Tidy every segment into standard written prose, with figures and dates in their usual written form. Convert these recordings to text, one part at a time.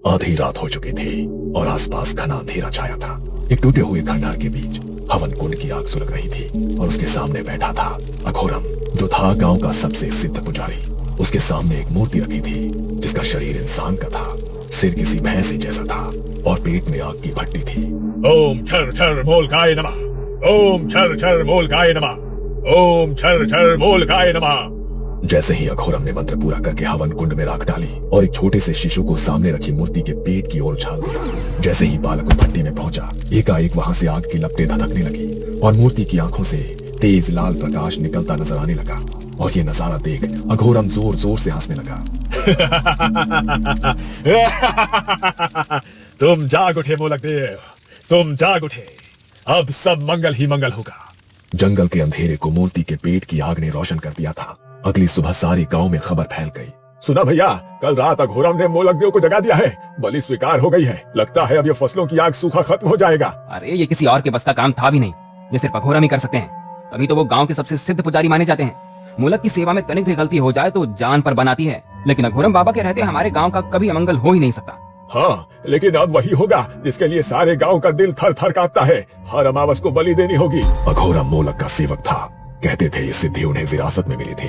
आधी रात हो चुकी थी और आसपास घना अंधेरा छाया था। एक टूटे हुए खंडहर के बीच हवन कुंड की आग सुलग रही थी और उसके सामने बैठा था अघोरम, जो था गांव का सबसे सिद्ध पुजारी। उसके सामने एक मूर्ति रखी थी जिसका शरीर इंसान का था, सिर किसी भैंस जैसा था और पेट में आग की भट्टी थी। ओम छर छर मोलकाय नमः, ओम छर छर मोलकाय नमः, ओम छर छर मोलकाय नमः। जैसे ही अघोरम ने मंत्र पूरा करके हवन कुंड में राख डाली और एक छोटे से शिशु को सामने रखी मूर्ति के पेट की ओर उछाल दिया। जैसे ही बालक उस भट्टी में पहुंचा, एकाएक वहां से आग की लपटें धधकने लगी और मूर्ति की आंखों से तेज लाल प्रकाश निकलता नजर आने लगा। और ये नजारा देख अघोरम जोर जोर से हंसने लगा। तुम जाग उठे मोलक देव, तुम जाग उठे। अब सब मंगल ही मंगल होगा। जंगल के अंधेरे को मूर्ति के पेट की आग ने रोशन कर दिया था। अगली सुबह सारे गांव में खबर फैल गई। सुना भैया, कल रात अघोरम ने मोलक देव को जगा दिया है। बलि स्वीकार हो गई है। लगता है अब ये फसलों की आग सूखा खत्म हो जाएगा। अरे ये किसी और के बस का काम था भी नहीं, ये सिर्फ अघोरम ही कर सकते हैं। तभी तो वो गांव के सबसे सिद्ध पुजारी माने जाते हैं। मोलक की सेवा में तनिक भी गलती हो जाए तो जान पर बनाती है, लेकिन अघोरम बाबा के रहते हमारे गांव का कभी अमंगल हो ही नहीं सकता। हाँ, लेकिन अब वही होगा जिसके लिए सारे गांव का दिल थर थर कांपता है। हर अमावस को बलि देनी होगी। अघोरम मोलक का सेवक था। कहते थे ये सिद्धि उन्हें विरासत में मिली थी।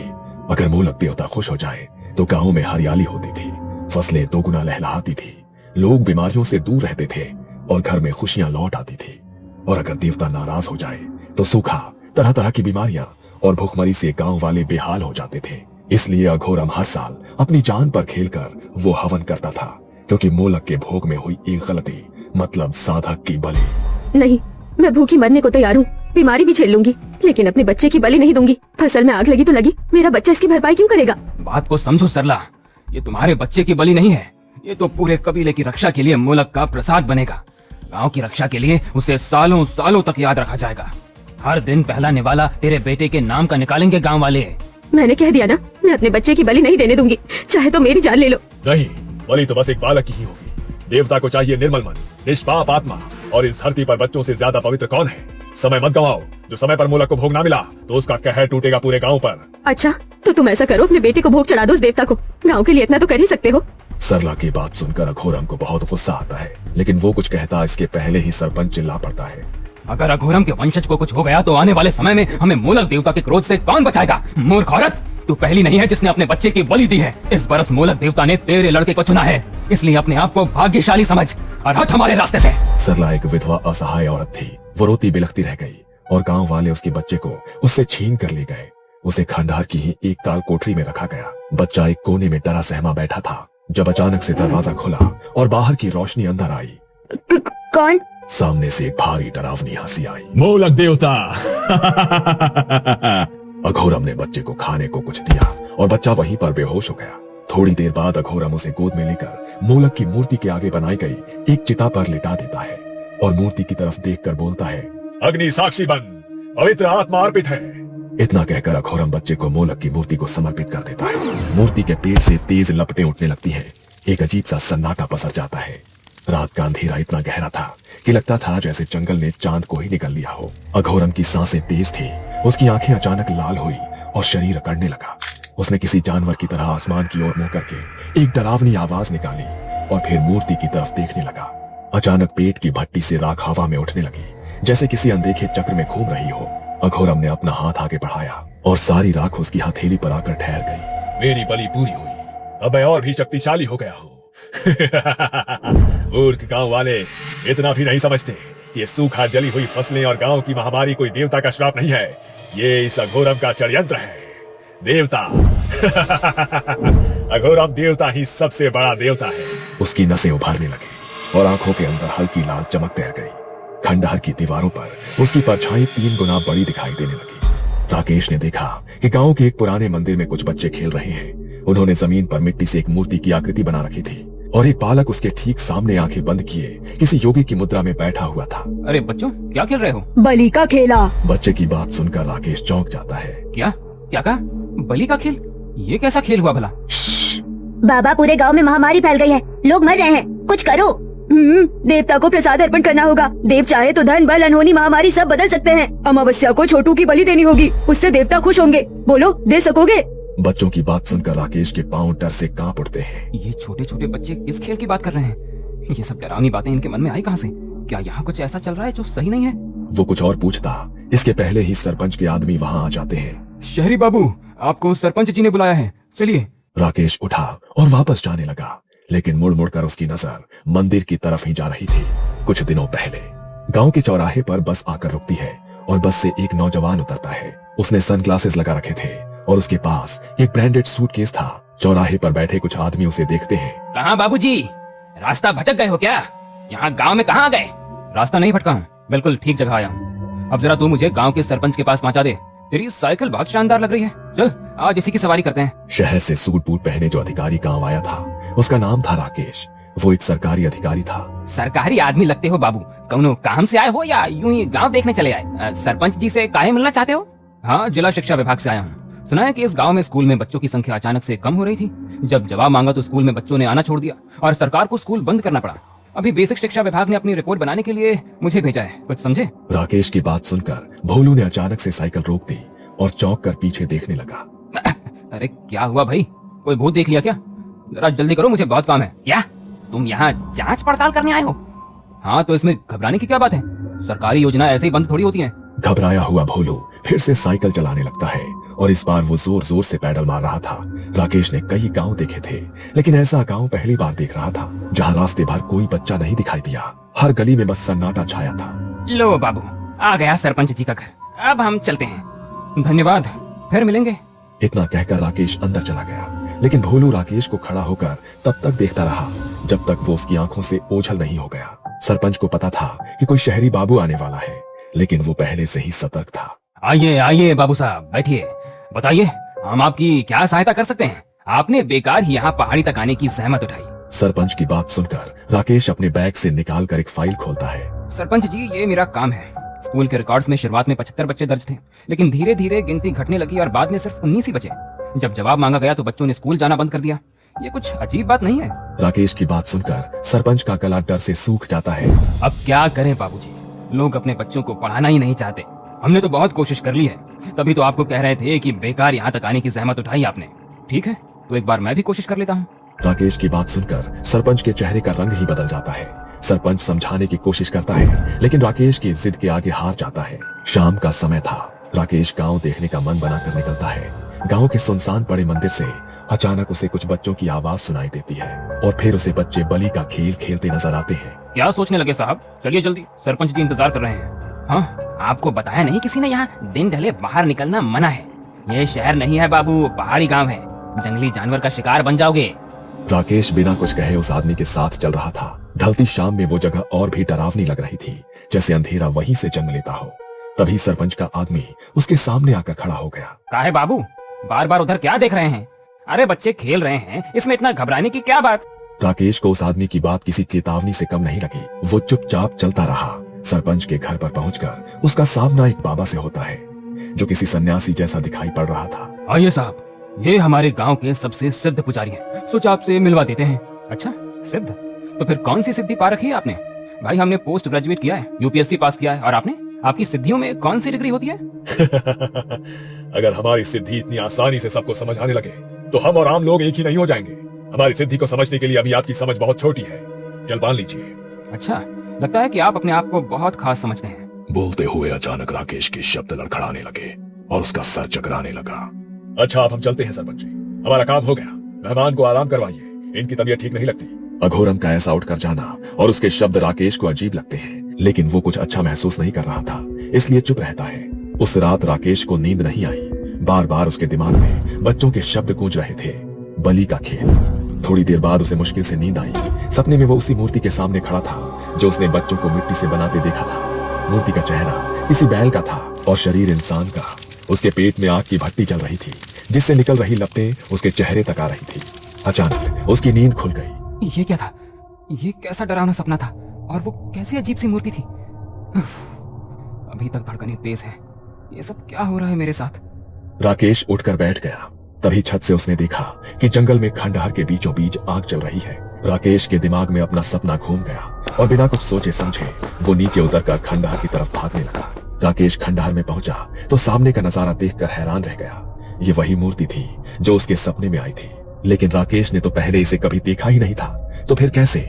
अगर मोलक देवता खुश हो जाए तो गांव में हरियाली होती थी, फसलें दोगुना लहलहाती थी, लोग बीमारियों से दूर रहते थे और घर में खुशियां लौट आती थी। और अगर देवता नाराज हो जाए तो सूखा, तरह तरह की बीमारियां और भूखमरी से गांव वाले बेहाल हो जाते थे। इसलिए अघोरम हर साल अपनी जान पर खेलकर वो हवन करता था, क्योंकि मोलक के भोग में हुई एक गलती मतलब साधक की बलि। नहीं, मैं भूखी मरने को तैयार हूँ, बीमारी भी झेल लूंगी, लेकिन अपने बच्चे की बलि नहीं दूंगी। फसल में आग लगी तो लगी, मेरा बच्चा इसकी भरपाई क्यों करेगा? बात को समझो सरला, ये तुम्हारे बच्चे की बलि नहीं है, ये तो पूरे कबीले की रक्षा के लिए मोलक का प्रसाद बनेगा। गांव की रक्षा के लिए उसे सालों सालों तक याद रखा जाएगा। हर दिन पहला निवाला तेरे बेटे के नाम का निकालेंगे गांव वाले। मैंने कह दिया ना, मैं अपने बच्चे की बलि नहीं देने दूंगी, चाहे तो मेरी जान ले लो। नहीं, बलि तो बस एक बालक की ही होगी। देवता को चाहिए निर्मल मन, निष्पाप आत्मा, और इस धरती पर बच्चों से ज्यादा पवित्र कौन है? समय मत गवाओ। जो समय पर मोलक को भोग ना मिला तो उसका कहर टूटेगा पूरे गांव पर। अच्छा, तो तुम ऐसा करो, अपने बेटे को भोग चढ़ा दो उस देवता को। गांव के लिए इतना तो कर ही सकते हो। सरला की बात सुनकर अघोरम को बहुत गुस्सा आता है, लेकिन वो कुछ कहता इसके पहले ही सरपंच चिल्ला पड़ता है। अगर अघोरम के वंशज को कुछ हो गया तो आने वाले समय में हमें मोलक देवता के क्रोध से कौन बचाएगा? मूर्ख औरत, तू पहली नहीं है जिसने अपने बच्चे की बलि दी है। इस बरस मोलक देवता ने तेरे लड़के को चुना है, इसलिए अपने आप को भाग्यशाली समझ और हट हमारे रास्ते से। सरला एक विधवा असहाय औरत थी। वो रोती बिलखती रह गई और गांव वाले उसके बच्चे को उससे छीन कर ले गए। उसे खंडहर की ही एक काल कोठरी में रखा गया। बच्चा एक कोने में डरा सहमा बैठा था, जब अचानक से दरवाजा खुला और बाहर की रोशनी अंदर आई। कौन? सामने से एक भारी डरावनी हंसी आई। मोलक देवता। अघोरम ने बच्चे को खाने को कुछ दिया और बच्चा वहीं पर बेहोश हो गया। थोड़ी देर बाद अघोरम उसे गोद में लेकर मोलक की मूर्ति के आगे बनाई गई एक चिता पर लिटा देता है और मूर्ति की तरफ देखकर बोलता है, अग्नि साक्षी बन, पवित्र आत्मा अर्पित है। इतना कहकर अघोरम बच्चे को मोलक की मूर्ति को समर्पित कर देता है। मूर्ति के पेट से तेज लपटें उठने लगती है। एक अजीब सा सन्नाटा पसर जाता है। रात का अंधेरा इतना गहरा था कि लगता था जैसे जंगल ने चांद को ही निकल लिया हो। अघोरम की सांसें तेज थी, उसकी आंखें अचानक लाल हुई और शरीर अकड़ने लगा। उसने किसी जानवर की तरह आसमान की ओर मुंह करके एक डरावनी आवाज निकाली और फिर मूर्ति की तरफ देखने लगा। अचानक पेट की भट्टी से राख हवा में उठने लगी, जैसे किसी अनदेखे चक्र में घूम रही हो। अघोरम ने अपना हाथ आगे बढ़ाया और सारी राख उसकी हथेली पर आकर ठहर गई। मेरी बलि पूरी हुई, अब मैं और भी शक्तिशाली हो गया हूँ। मूर्ख गांव वाले इतना भी नहीं समझते। ये सूखा जली हुई फसलें और गांव की महामारी कोई देवता का श्राप नहीं है, ये इस अघोरम का षड्यंत्र है। देवता। अघोरम देवता ही सबसे बड़ा देवता है। उसकी नसें उभरने लगी और आंखों के अंदर हल्की लाल चमक तैर गई। खंडहर की दीवारों पर उसकी परछाई 3 गुना बड़ी दिखाई देने लगी। राकेश ने देखा कि गांव के एक पुराने मंदिर में कुछ बच्चे खेल रहे हैं। उन्होंने जमीन पर मिट्टी से एक मूर्ति की आकृति बना रखी थी और एक बालक उसके ठीक सामने आंखें बंद किए किसी योगी की मुद्रा में बैठा हुआ था। अरे बच्चों, क्या खेल रहे हो? बलि का खेला। बच्चे की बात सुनकर राकेश चौंक जाता है। क्या क्या कहा? बलि का खेल? ये कैसा खेल हुआ भला? बाबा, पूरे गांव में महामारी फैल गई है, लोग मर रहे हैं, कुछ करो। देवता को प्रसाद अर्पण करना होगा। देव चाहे तो धन बल अनहोनी महामारी सब बदल सकते हैं। अमावस्या को छोटू की बलि देनी होगी, उससे देवता खुश होंगे। बोलो, दे सकोगे? बच्चों की बात सुनकर राकेश के पांव डर से कांप उठते हैं। ये छोटे छोटे बच्चे किस खेल की बात कर रहे हैं? ये सब डरावनी बातें इनके मन में आई कहाँ से? क्या यहाँ कुछ ऐसा चल रहा है जो सही नहीं है? वो कुछ और पूछता, इसके पहले ही सरपंच के आदमी वहां आ जाते हैं। शहरी बाबू, आपको सरपंच जी ने बुलाया है, चलिए। राकेश उठा और वापस जाने लगा, लेकिन मुड़ मुड़ कर उसकी नजर मंदिर की तरफ ही जा रही थी। कुछ दिनों पहले गांव के चौराहे पर बस आकर रुकती है और बस से एक नौजवान उतरता है। उसने सनग्लासेस लगा रखे थे और उसके पास एक ब्रांडेड सूटकेस था। चौराहे पर बैठे कुछ आदमी उसे देखते हैं। कहाँ बाबूजी, रास्ता भटक गए हो क्या? यहाँ गांव में कहाँ आ गए? रास्ता नहीं भटका हूँ, बिल्कुल ठीक जगह आया हूँ। अब जरा तू मुझे गांव के सरपंच के पास पहुंचा दे। तेरी साइकिल बहुत शानदार लग रही है, चल आज इसी की सवारी करते हैं। शहर से सूट बूट पहने जो अधिकारी गांव आया था, उसका नाम था राकेश। वो एक सरकारी अधिकारी था। सरकारी आदमी लगते हो बाबू, कौनो काम से आए हो या यूं ही गांव देखने चले आए? सरपंच जी से काहे मिलना चाहते हो? हाँ, जिला शिक्षा विभाग से आया हूँ। सुना है कि इस गांव में स्कूल में बच्चों की संख्या अचानक से कम हो रही थी। जब जवाब मांगा तो स्कूल में बच्चों ने आना छोड़ दिया और सरकार को स्कूल बंद करना पड़ा। अभी बेसिक शिक्षा विभाग ने अपनी रिपोर्ट बनाने के लिए मुझे भेजा है, कुछ समझे? राकेश की बात सुनकर भोलू ने अचानक से साइकिल रोक दी और चौंक कर पीछे देखने लगा। अरे क्या हुआ भाई, कोई भूत देख लिया क्या? जरा जल्दी करो, मुझे बहुत काम है। क्या तुम यहाँ जांच पड़ताल करने आए हो? हाँ, तो इसमें घबराने की क्या बात है? सरकारी योजना ऐसे ही बंद थोड़ी होती है। घबराया हुआ भोलू फिर से साइकिल चलाने लगता है और इस बार वो जोर जोर से पैडल मार रहा था। राकेश ने कई गांव देखे थे, लेकिन ऐसा गांव पहली बार देख रहा था जहां रास्ते भर कोई बच्चा नहीं दिखाई दिया। हर गली में बस सन्नाटा छाया था। लो बाबू, आ गया सरपंच जी का घर, अब हम चलते हैं। धन्यवाद, फिर मिलेंगे। इतना कहकर राकेश अंदर चला गया, लेकिन भोलू राकेश को खड़ा होकर तब तक देखता रहा जब तक वो उसकी आंखों से ओझल नहीं हो गया। सरपंच को पता था कि कोई शहरी बाबू आने वाला है, लेकिन वो पहले से ही सतर्क था। आइए आइए बाबू साहब, बैठिए, बताइए हम आपकी क्या सहायता कर सकते हैं? आपने बेकार ही यहाँ पहाड़ी तक आने की जहमत उठाई। सरपंच की बात सुनकर राकेश अपने बैग से निकालकर एक फाइल खोलता है। सरपंच जी, ये मेरा काम है। स्कूल के रिकॉर्ड्स में शुरुआत में 75 बच्चे दर्ज थे, लेकिन धीरे धीरे गिनती घटने लगी और बाद में सिर्फ 19 ही बचे। जब जवाब मांगा गया तो बच्चों ने स्कूल जाना बंद कर दिया। ये कुछ अजीब बात नहीं है? राकेश की बात सुनकर सरपंच का गला डर से सूख जाता है। अब क्या करें बाबूजी, लोग अपने बच्चों को पढ़ाना ही नहीं चाहते। हमने तो बहुत कोशिश कर ली है, तभी तो आपको कह रहे थे कि बेकार यहाँ तक आने की जहमत उठाई आपने। ठीक है, तो एक बार मैं भी कोशिश कर लेता हूँ। राकेश की बात सुनकर सरपंच के चेहरे का रंग ही बदल जाता है। सरपंच समझाने की कोशिश करता है, लेकिन राकेश की जिद के आगे हार जाता है। शाम का समय था। राकेश गांव देखने का मन बनाकर निकलता है। गांव के सुनसान पड़े मंदिर से अचानक उसे कुछ बच्चों की आवाज सुनाई देती है और फिर उसे बच्चे बलि का खेल खेलते नजर आते हैं। क्या सोचने लगे साहब? चलिए जल्दी, सरपंच जी इंतजार कर रहे हैं। हाँ, आपको बताया नहीं किसी ने यहाँ दिन ढले बाहर निकलना मना है? ये शहर नहीं है बाबू, पहाड़ी गांव है। जंगली जानवर का शिकार बन जाओगे। राकेश बिना कुछ कहे उस आदमी के साथ चल रहा था। ढलती शाम में वो जगह और भी डरावनी लग रही थी, जैसे अंधेरा वहीं से जन्म लेता हो। तभी सरपंच का आदमी उसके सामने आकर खड़ा हो गया। काहे बाबू, बार बार उधर क्या देख रहे हैं? अरे बच्चे खेल रहे हैं, इसमें इतना घबराने की क्या बात? राकेश को उस आदमी की बात किसी चेतावनी से कम नहीं लगी। वो चुपचाप चलता रहा। सरपंच के घर पर पहुंचकर उसका सामना एक बाबा से होता है, जो किसी सन्यासी जैसा दिखाई पड़ रहा था। आइए साहब, ये हमारे गांव के सबसे सिद्ध पुजारी हैं, सोचा आपसे मिलवा देते हैं। अच्छा, सिद्ध? तो फिर कौन सी सिद्धि पा रखी है आपने? भाई हमने पोस्ट ग्रेजुएट किया है, यूपीएससी पास किया है, और आपने? आपकी सिद्धियों में कौन सी डिग्री होती है? अगर हमारी सिद्धि इतनी आसानी से सबको समझ आने लगे तो हम और आम लोग एक ही नहीं हो जाएंगे। हमारी सिद्धि को समझने के लिए अभी आपकी समझ बहुत छोटी है, जलपान लीजिए। अच्छा, लगता है कि आप अपने आप को बहुत खास समझते हैं। बोलते हुए अचानक राकेश के शब्द लड़खड़ाने लगे और उसका सर चकराने लगा। अच्छा, अब हम चलते हैं सरपंच जी, हमारा काम हो गया। मेहमान को आराम करवाइए, इनकी तबीयत ठीक नहीं लगती। अघोरम का ऐसा उठकर जाना और उसके शब्द राकेश को अजीब लगते हैं, लेकिन वो कुछ अच्छा महसूस नहीं कर रहा था, इसलिए चुप रहता है। उस रात राकेश को नींद नहीं आई। बार बार उसके दिमाग में बच्चों के शब्द गूंज रहे थे। बलि का खेल। थोड़ी देर बाद उसे मुश्किल से नींद आई। सपने में वो उसी मूर्ति के सामने खड़ा था जो उसने बच्चों को मिट्टी से बनाते देखा था। मूर्ति का चेहरा किसी बैल का था और शरीर इंसान का। उसके पेट में आग की भट्टी चल रही थी, जिससे निकल रही लपटें उसके चेहरे तक आ रही थी। अचानक उसकी नींद खुल गई। ये क्या था? ये कैसा डरावना सपना था? और वो कैसी अजीब सी मूर्ति थी? अभी तक धड़कनें तेज हैं। ये सब क्या हो रहा है मेरे साथ? राकेश उठकर बैठ गया। तभी छत से उसने देखा कि जंगल में खंडहर के बीचों बीच आग चल रही है। राकेश के दिमाग में अपना सपना घूम गया और बिना कुछ सोचे समझे वो नीचे उतरकर खंडहर की तरफ भागने लगा। राकेश खंडहर में पहुंचा तो सामने का नजारा देखकर हैरान रह गया। ये वही मूर्ति थी जो उसके सपने में आई थी, लेकिन राकेश ने तो पहले इसे कभी देखा ही नहीं था, तो फिर कैसे?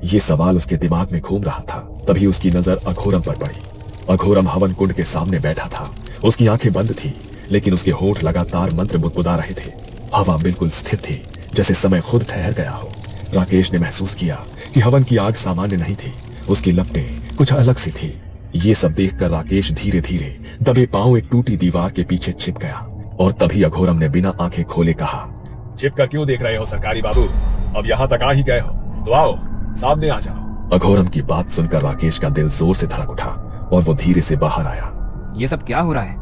ये सवाल उसके दिमाग में घूम रहा था। तभी उसकी नजर अघोरम पर पड़ी। अघोरम हवन कुंड के सामने बैठा था। उसकी आंखें बंद थी, लेकिन उसके होंठ लगातार मंत्र बुदबुदा रहे थे। हवा बिल्कुल स्थिर थी, जैसे समय खुद ठहर गया हो। राकेश ने महसूस किया कि हवन की आग सामान्य नहीं थी, उसकी लपटें कुछ अलग सी थी। ये सब देखकर राकेश धीरे धीरे दबे पांव एक टूटी दीवार के पीछे छिप गया, और तभी अघोरम ने बिना आंखें खोले कहा, छिपकर क्यों देख रहे हो सरकारी बाबू? अब यहाँ तक आ ही गए हो तो आओ, सामने आ जाओ। अघोरम की बात सुनकर राकेश का दिल जोर से धड़क उठा और वो धीरे से बाहर आया। ये सब क्या हो रहा है?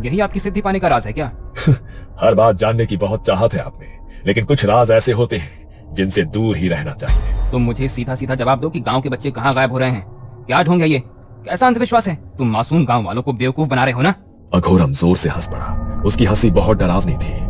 यही आपकी सिद्धि पाने का राज है क्या? हर बात जानने की बहुत चाहत है आप में, लेकिन कुछ राज ऐसे होते हैं जिनसे दूर ही रहना चाहिए। तुम मुझे सीधा सीधा जवाब दो कि गांव के बच्चे कहाँ गायब हो रहे हैं? क्या ढोंग है ये? कैसा अंधविश्वास है? तुम मासूम गांव वालों को बेवकूफ बना रहे हो ना? अघोरम जोर से हंस पड़ा। उसकी हंसी बहुत डरावनी थी।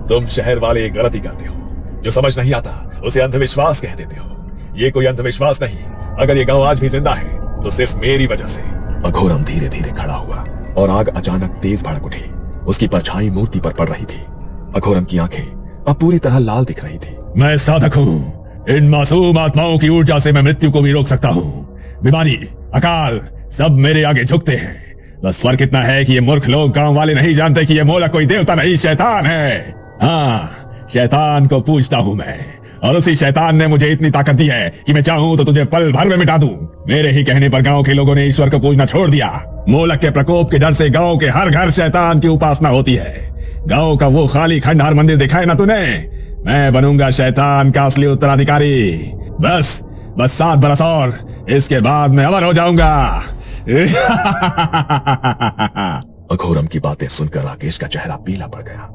तुम शहर वाले एक गलती करते हो, जो समझ नहीं आता उसे अंधविश्वास कह देते हो। ये कोई अंधविश्वास नहीं, अगर ये गांव आज भी जिंदा है तो सिर्फ मेरी वजह से। अघोरम धीरे धीरे खड़ा हुआ और आग अचानक तेज भड़क उठी। उसकी परछाई मूर्ति पर पड़ रही थी। अघोरम की आंखें अब पूरी तरह लाल दिख रही थी। मैं साधक हूँ। इन मासूम आत्माओं की ऊर्जा से मैं मृत्यु को भी रोक सकता हूँ। बीमारी, अकाल सब मेरे आगे झुकते हैं। बस फर्क इतना है कि ये मूर्ख लोग गांव वाले नहीं जानते कि ये मोलक कोई देवता नहीं, शैतान है। हाँ, शैतान को पूजता हूँ मैं, और उसी शैतान ने मुझे इतनी ताकत दी है कि मैं चाहूँ तो तुझे पल भर में मिटा दूं। मेरे ही कहने पर गांव के लोगों ने ईश्वर को पूजना छोड़ दिया। मोलक के प्रकोप के डर से गांव के हर घर शैतान की उपासना होती है। गांव का वो खाली खंडहर मंदिर दिखाए ना तूने, मैं बनूंगा शैतान का असली उत्तराधिकारी। बस 7 बरस और, इसके बाद मैं अमर हो जाऊंगा। अघोरम की बातें सुनकर राकेश का चेहरा पीला पड़ गया।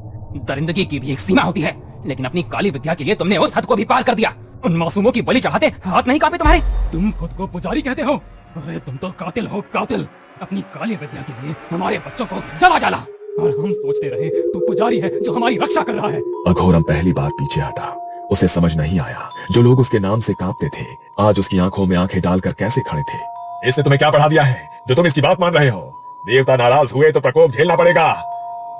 दरिंदगी की भी एक सीमा होती है, लेकिन अपनी काली विद्या के लिए तुमने उस हद को भी पार कर दिया। उन मासूमों की बलि चढ़ाते हाथ नहीं कांपे तुम्हारे? तुम खुद को पुजारी कहते हो? अरे तुम तो कातिल हो, कातिल। अपनी काली विद्या के लिए हमारे बच्चों को जला डाला, और हम सोचते रहे तू पुजारी है जो हमारी रक्षा कर रहा है। अघोरम पहली बार पीछे हटा। उसे समझ नहीं आया, जो लोग उसके नाम से कांपते थे आज उसकी आंखों में आंखें डालकर कैसे खड़े थे। इसने तुम्हें क्या पढ़ा दिया है जो तुम इसकी बात मान रहे हो? देवता नाराज हुए तो प्रकोप झेलना पड़ेगा।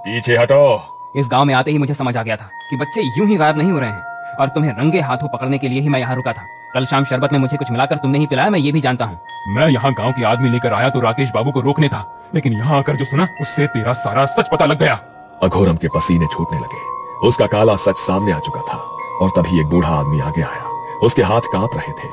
पीछे हटो। इस गांव में आते ही मुझे समझ आ गया था कि बच्चे यूं ही गायब नहीं हो रहे हैं, और तुम्हें रंगे हाथों पकड़ने के लिए ही मैं यहाँ रुका था। कल शाम शरबत में मुझे कुछ मिलाकर तुमने ही पिलाया, मैं ये भी जानता हूँ। मैं यहाँ गांव के आदमी लेकर आया तो राकेश बाबू को रोकने था, लेकिन यहाँ आकर जो सुना उससे तेरा सारा सच पता लग गया। अघोरम के पसीने छूटने लगे। उसका काला सच सामने आ चुका था, और तभी एक बूढ़ा आदमी आगे आया। उसके हाथ कांप रहे थे।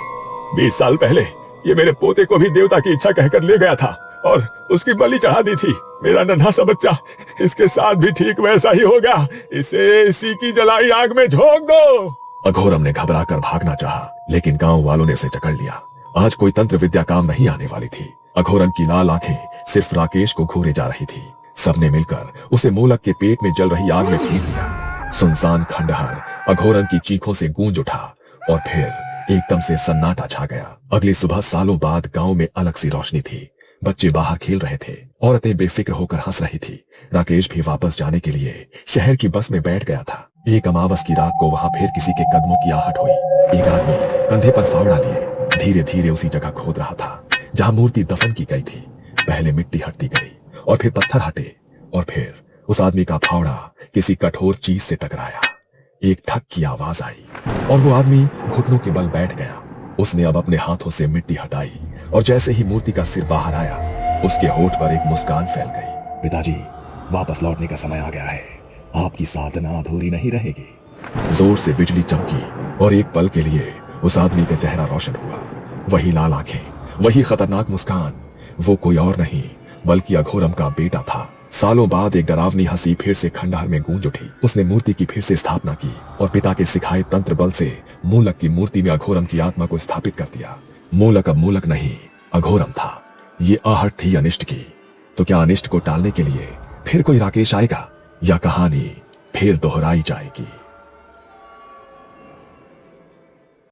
20 साल पहले ये मेरे पोते को भी देवता की इच्छा कहकर ले गया था और उसकी बलि चढ़ा दी थी। मेरा नन्हा सा बच्चा, इसके साथ भी ठीक वैसा ही होगा। इसे इसी की जलाई आग में झोंक दो। अघोरम ने घबराकर भागना चाहा, लेकिन गांव वालों ने उसे जकड़ लिया। आज कोई तंत्र विद्या काम नहीं आने वाली थी। अघोरम की लाल आंखें सिर्फ राकेश को घूरे जा रही थी। सबने मिलकर उसे मोलक के पेट में जल रही आग में फेंक दिया। सुनसान खंडहर अघोरम की चीखों से गूंज उठा, और फिर एकदम से सन्नाटा छा गया। अगली सुबह सालों बाद गांव में अलग सी रोशनी थी। बच्चे बाहर खेल रहे थे, औरतें बेफिक्र होकर हंस रही थी। राकेश भी वापस जाने के लिए शहर की बस में बैठ गया था। एक अमावस की रात को वहां फिर किसी के कदमों की आहट हुई। एक आदमी कंधे पर फावड़ा लिए धीरे धीरे उसी जगह खोद रहा था जहां मूर्ति दफन की गई थी। पहले मिट्टी हटती गई, और फिर पत्थर हटे, और फिर उस आदमी का फावड़ा किसी कठोर चीज से टकराया। एक ठक की आवाज आई, और वो आदमी घुटनों के बल बैठ गया। उसने अब अपने हाथों से मिट्टी हटाई, और जैसे ही मूर्ति का सिर बाहर आया, उसके होठ पर एक मुस्कान फैल गई। पिताजी, वापस लौटने का समय आ गया है। आपकी साधना अधूरी नहीं रहेगी। जोर से बिजली चमकी, और एक पल के लिए उस आदमी का चेहरा रोशन हुआ। वही लाल आंखें, वही खतरनाक मुस्कान। वो कोई और नहीं बल्कि अघोरम का बेटा था। सालों बाद एक डरावनी हंसी फिर से खंडहर में गूंज उठी। उसने मूर्ति की फिर से स्थापना की, और पिता के सिखाए तंत्र बल से मोलक की मूर्ति में अघोरम की आत्मा को स्थापित कर दिया। मोलक अब मोलक नहीं, अघोरम था। ये आहट थी अनिष्ट की। तो क्या अनिष्ट को टालने के लिए फिर कोई राकेश आएगा, या कहानी फिर दोहराई जाएगी?